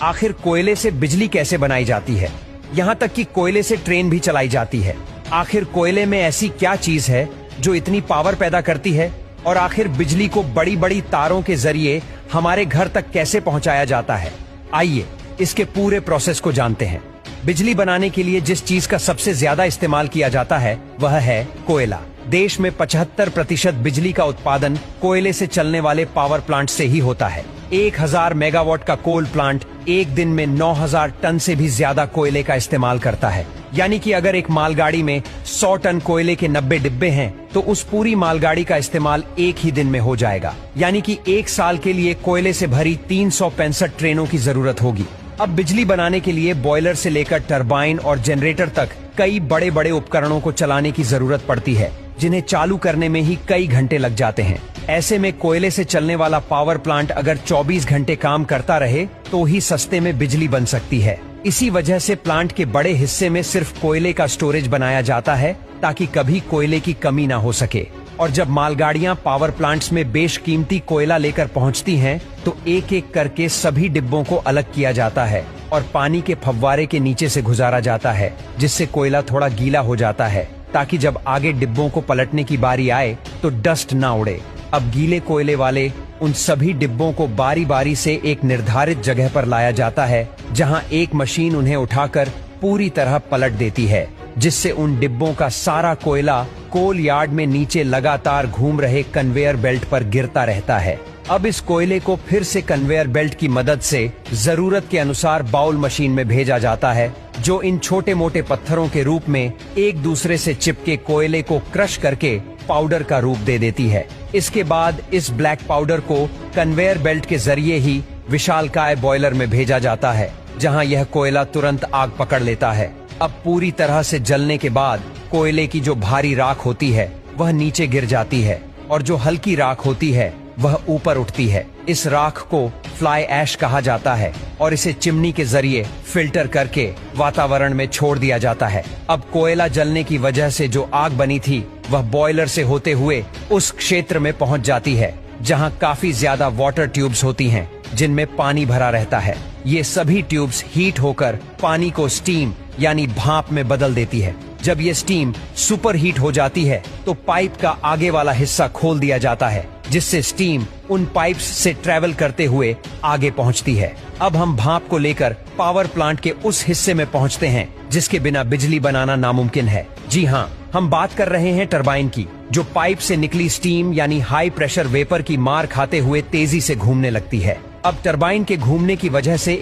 आखिर कोयले से बिजली कैसे बनाई जाती है? यहाँ तक कि कोयले से ट्रेन भी चलाई जाती है। आखिर कोयले में ऐसी क्या चीज है जो इतनी पावर पैदा करती है? और आखिर बिजली को बड़ी बड़ी तारों के जरिए हमारे घर तक कैसे पहुंचाया जाता है? आइए इसके पूरे प्रोसेस को जानते हैं। बिजली बनाने के लिए जिस चीज का सबसे ज्यादा इस्तेमाल किया जाता है वह है कोयला। देश में 75% बिजली का उत्पादन कोयले से चलने वाले पावर प्लांट से ही होता है। 1000 मेगावाट का कोल प्लांट एक दिन में 9000 टन से भी ज्यादा कोयले का इस्तेमाल करता है। यानी कि अगर एक मालगाड़ी में 100 टन कोयले के 90 डिब्बे हैं तो उस पूरी मालगाड़ी का इस्तेमाल एक ही दिन में हो जाएगा। यानी कि एक साल के लिए कोयले से भरी 365 ट्रेनों की जरूरत होगी। अब बिजली बनाने के लिए बॉयलर से लेकर टरबाइन और जनरेटर तक कई बड़े बड़े उपकरणों को चलाने की जरूरत पड़ती है, जिन्हें चालू करने में ही कई घंटे लग जाते हैं। ऐसे में कोयले से चलने वाला पावर प्लांट अगर 24 घंटे काम करता रहे तो ही सस्ते में बिजली बन सकती है। इसी वजह से प्लांट के बड़े हिस्से में सिर्फ कोयले का स्टोरेज बनाया जाता है ताकि कभी कोयले की कमी ना हो सके। और जब मालगाड़ियां पावर प्लांट्स में बेशकीमती कोयला लेकर पहुंचती हैं, तो एक एक करके सभी डिब्बों को अलग किया जाता है और पानी के फव्वारे के नीचे से गुजारा जाता है, जिससे कोयला थोड़ा गीला हो जाता है ताकि जब आगे डिब्बों को पलटने की बारी आए तो डस्ट ना उड़े। अब गीले कोयले वाले उन सभी डिब्बों को बारी बारी से एक निर्धारित जगह पर लाया जाता है, जहां एक मशीन उन्हें उठाकर पूरी तरह पलट देती है, जिससे उन डिब्बों का सारा कोयला कोल यार्ड में नीचे लगातार घूम रहे कन्वेयर बेल्ट पर गिरता रहता है। अब इस कोयले को फिर से कन्वेयर बेल्ट की मदद से जरूरत के अनुसार बाउल मशीन में भेजा जाता है, जो इन छोटे मोटे पत्थरों के रूप में एक दूसरे से चिपके कोयले को क्रश करके पाउडर का रूप दे देती है। इसके बाद इस ब्लैक पाउडर को कन्वेयर बेल्ट के जरिए ही विशालकाय बॉयलर में भेजा जाता है, जहां यह कोयला तुरंत आग पकड़ लेता है। अब पूरी तरह से जलने के बाद कोयले की जो भारी राख होती है वह नीचे गिर जाती है और जो हल्की राख होती है वह ऊपर उठती है। इस राख को फ्लाई ऐश कहा जाता है और इसे चिमनी के जरिए फिल्टर करके वातावरण में छोड़ दिया जाता है। अब कोयला जलने की वजह से जो आग बनी थी वह बॉयलर से होते हुए उस क्षेत्र में पहुंच जाती है जहां काफी ज्यादा वाटर ट्यूब्स होती हैं, जिनमें पानी भरा रहता है। ये सभी ट्यूब्स हीट होकर पानी को स्टीम यानी भाप में बदल देती है। जब ये स्टीम सुपर हीट हो जाती है तो पाइप का आगे वाला हिस्सा खोल दिया जाता है, जिससे स्टीम उन पाइप्स से ट्रेवल करते हुए आगे पहुंचती है। अब हम भाप को लेकर पावर प्लांट के उस हिस्से में पहुंचते हैं जिसके बिना बिजली बनाना नामुमकिन है। जी हाँ, हम बात कर रहे हैं टरबाइन की, जो पाइप से निकली स्टीम यानी हाई प्रेशर वेपर की मार खाते हुए तेजी से घूमने लगती है। अब टरबाइन के घूमने की वजह से एक